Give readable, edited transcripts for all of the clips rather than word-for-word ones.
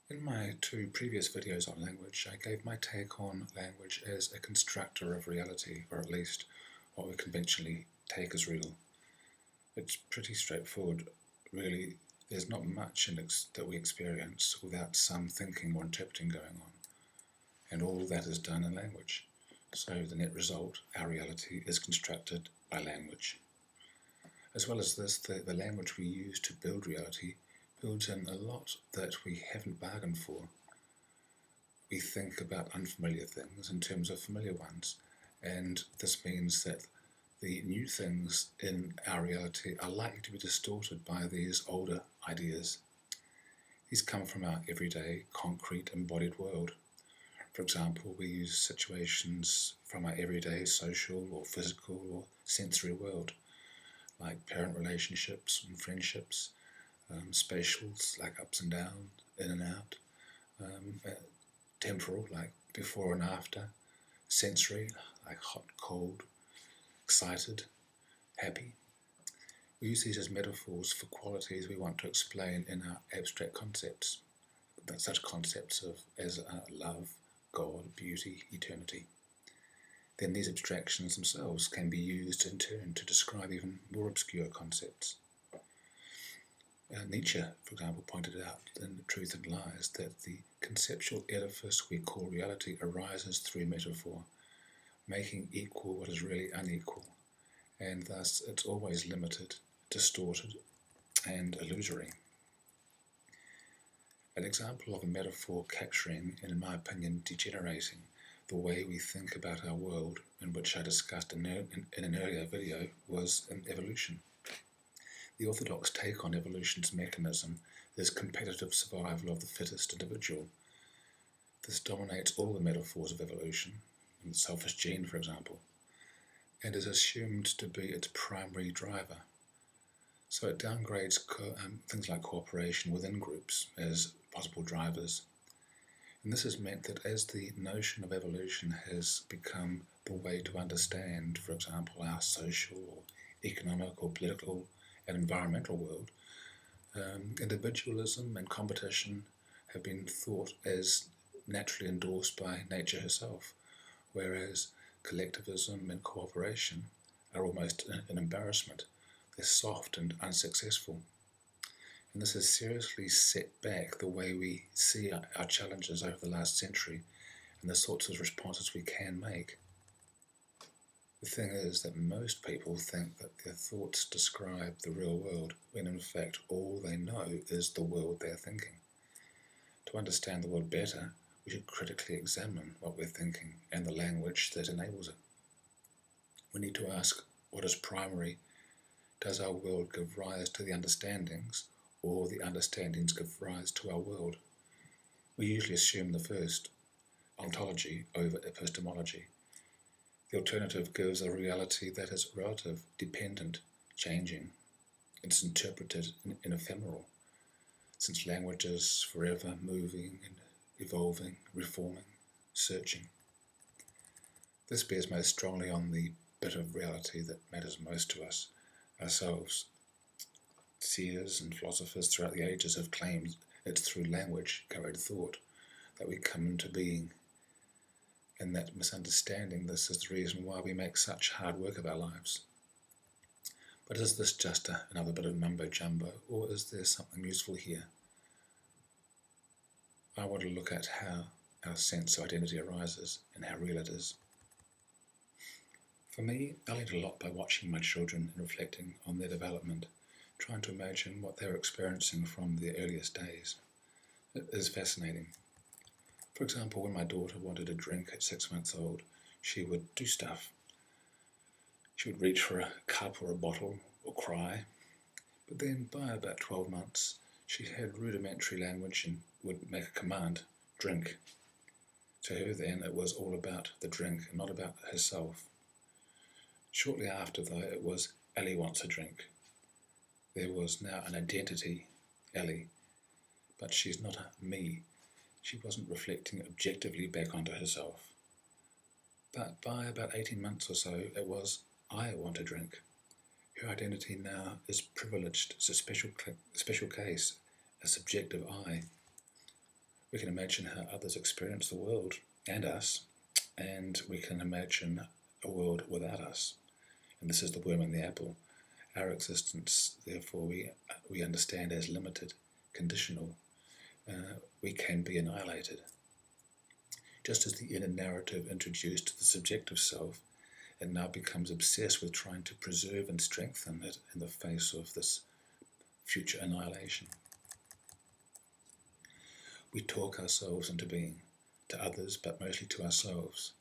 In my two previous videos on language, I gave my take on language as a constructor of reality, or at least what we conventionally take as real. It's pretty straightforward, really. There's not much that we experience without some thinking or interpreting going on, and all that is done in language. So the net result, our reality, is constructed by language. As well as this, the language we use to build reality builds in a lot that we haven't bargained for. We think about unfamiliar things in terms of familiar ones, and this means that the new things in our reality are likely to be distorted by these older ideas. These come from our everyday, concrete, embodied world. For example, we use situations from our everyday social or physical or sensory world, like parent relationships and friendships, spatials like ups and downs, in and out, temporal like before and after, sensory like hot, cold, excited, happy. We use these as metaphors for qualities we want to explain in our abstract concepts, such concepts as love, God, beauty, eternity. Then these abstractions themselves can be used in turn to describe even more obscure concepts. Nietzsche, for example, pointed out in Truth and Lies that the conceptual edifice we call reality arises through metaphor, making equal what is really unequal, and thus it's always limited, distorted, and illusory. An example of a metaphor capturing, and in my opinion degenerating, the way we think about our world, in which I discussed in an earlier video, was in evolution. The orthodox take on evolution's mechanism is competitive survival of the fittest individual. This dominates all the metaphors of evolution, in the selfish gene for example, and is assumed to be its primary driver. So it downgrades things like cooperation within groups as possible drivers. And this has meant that as the notion of evolution has become the way to understand, for example, our social or economic or political and environmental world, individualism and competition have been thought as naturally endorsed by nature herself, whereas collectivism and cooperation are almost an embarrassment. They're soft and unsuccessful. And this has seriously set back the way we see our challenges over the last century and the sorts of responses we can make. The thing is that most people think that their thoughts describe the real world, when in fact all they know is the world they're thinking. To understand the world better, we should critically examine what we're thinking and the language that enables it. We need to ask, what is primary? Does our world give rise to the understandings, or the understandings give rise to our world? We usually assume the first, ontology over epistemology. The alternative gives a reality that is relative, dependent, changing. It's interpreted in ephemeral, since language is forever moving and evolving, reforming, searching. This bears most strongly on the bit of reality that matters most to us, ourselves. Seers and philosophers throughout the ages have claimed it's through language, carried thought, that we come into being, and that misunderstanding this is the reason why we make such hard work of our lives. But is this just another bit of mumbo-jumbo, or is there something useful here? I want to look at how our sense of identity arises and how real it is. For me, I learned a lot by watching my children and reflecting on their development, trying to imagine what they were experiencing from their earliest days. It is fascinating. For example, when my daughter wanted a drink at 6 months old, she would do stuff. She would reach for a cup or a bottle or cry, but then by about 12 months, she had rudimentary language and would make a command, drink. To her then, it was all about the drink and not about herself. Shortly after, though, it was, Ellie wants a drink. There was now an identity, Ellie, but she's not a me. She wasn't reflecting objectively back onto herself. But by about 18 months or so, it was, I want a drink. Her identity now is privileged. It's a special case, a subjective I. We can imagine how others experience the world and us, and we can imagine a world without us. And this is the worm in the apple. Our existence, therefore, we understand as limited, conditional. We can be annihilated. Just as the inner narrative introduced the subjective self, it now becomes obsessed with trying to preserve and strengthen it in the face of this future annihilation. We talk ourselves into being, to others, but mostly to ourselves.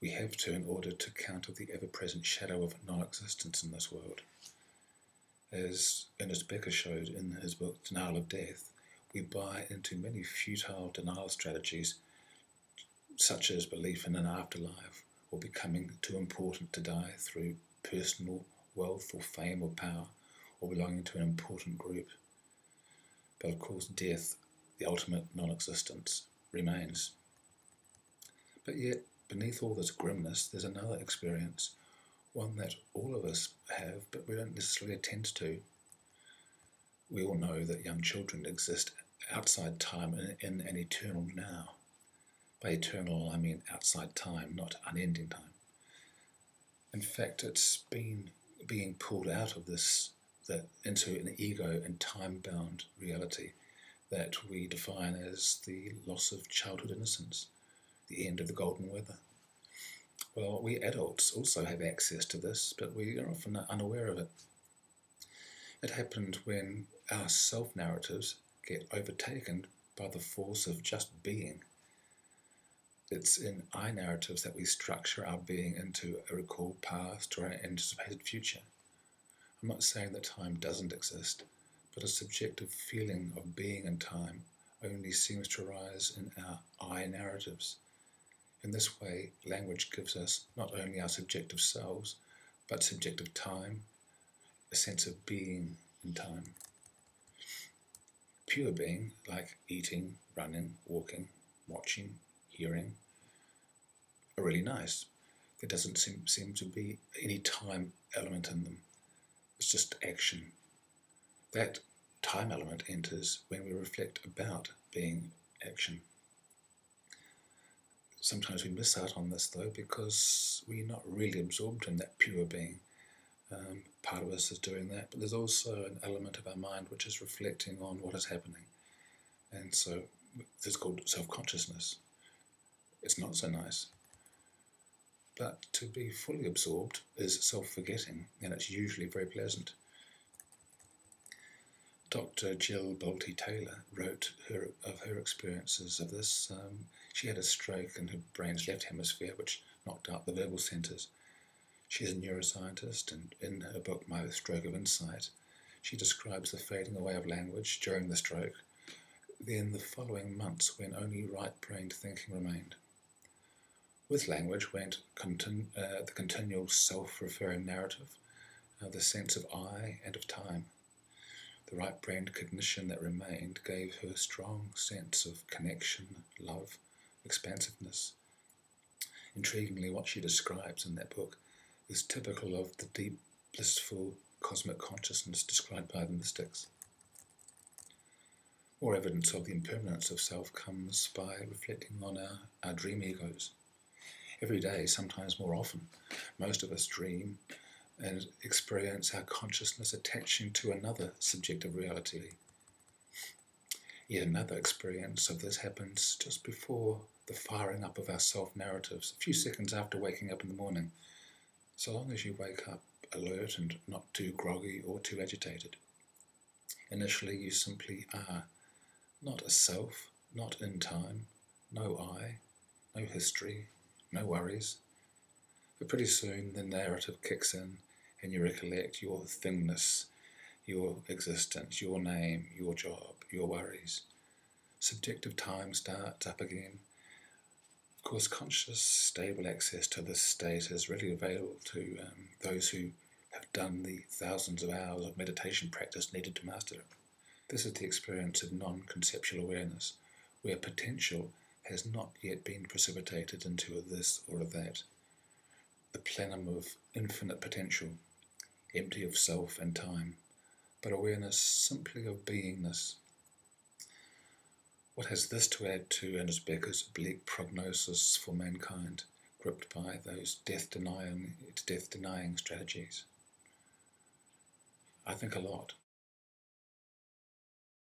We have to in order to counter the ever-present shadow of non-existence in this world. As Ernest Becker showed in his book Denial of Death, we buy into many futile denial strategies, such as belief in an afterlife or becoming too important to die through personal wealth or fame or power or belonging to an important group. But of course, death, the ultimate non-existence, remains. But yet, beneath all this grimness, there's another experience, one that all of us have, but we don't necessarily attend to. We all know that young children exist outside time in an eternal now. By eternal, I mean outside time, not unending time. In fact, it's being pulled out of into an ego and time-bound reality that we define as the loss of childhood innocence, the end of the golden weather. Well, we adults also have access to this, but we are often unaware of it. It happened when our self-narratives get overtaken by the force of just being. It's in I narratives that we structure our being into a recalled past or an anticipated future. I'm not saying that time doesn't exist, but a subjective feeling of being in time only seems to arise in our I narratives. In this way, language gives us not only our subjective selves, but subjective time, a sense of being in time. Pure being, like eating, running, walking, watching, hearing, are really nice. There doesn't seem to be any time element in them. It's just action. That time element enters when we reflect about being action. Sometimes we miss out on this though because we're not really absorbed in that pure being. Part of us is doing that, but there's also an element of our mind which is reflecting on what is happening. And so this is called self-consciousness. It's not so nice. But to be fully absorbed is self-forgetting, and it's usually very pleasant. Dr. Jill Bolte Taylor wrote of her experiences of this. She had a stroke in her brain's left hemisphere, which knocked out the verbal centres. She's a neuroscientist, and in her book, My Stroke of Insight, she describes the fading away of language during the stroke, then the following months when only right-brained thinking remained. With language went the continual self-referring narrative, the sense of I and of time. The right-brained cognition that remained gave her a strong sense of connection, love, expansiveness. Intriguingly, what she describes in that book is typical of the deep, blissful cosmic consciousness described by the mystics. More evidence of the impermanence of self comes by reflecting on our dream egos. Every day, sometimes more often, most of us dream and experience our consciousness attaching to another subjective reality. Yet another experience of this happens just before the firing up of our self-narratives, a few seconds after waking up in the morning, so long as you wake up alert and not too groggy or too agitated. Initially, you simply are, not a self, not in time, no I, no history, no worries. But pretty soon the narrative kicks in and you recollect your thingness, your existence, your name, your job, your worries. Subjective time starts up again. Of course, conscious, stable access to this state is readily available to those who have done the thousands of hours of meditation practice needed to master it. This is the experience of non-conceptual awareness, where potential has not yet been precipitated into a this or a that. The plenum of infinite potential, empty of self and time, but awareness simply of beingness. What has this to add to Ernest Becker's bleak prognosis for mankind, gripped by those death-denying strategies? I think a lot.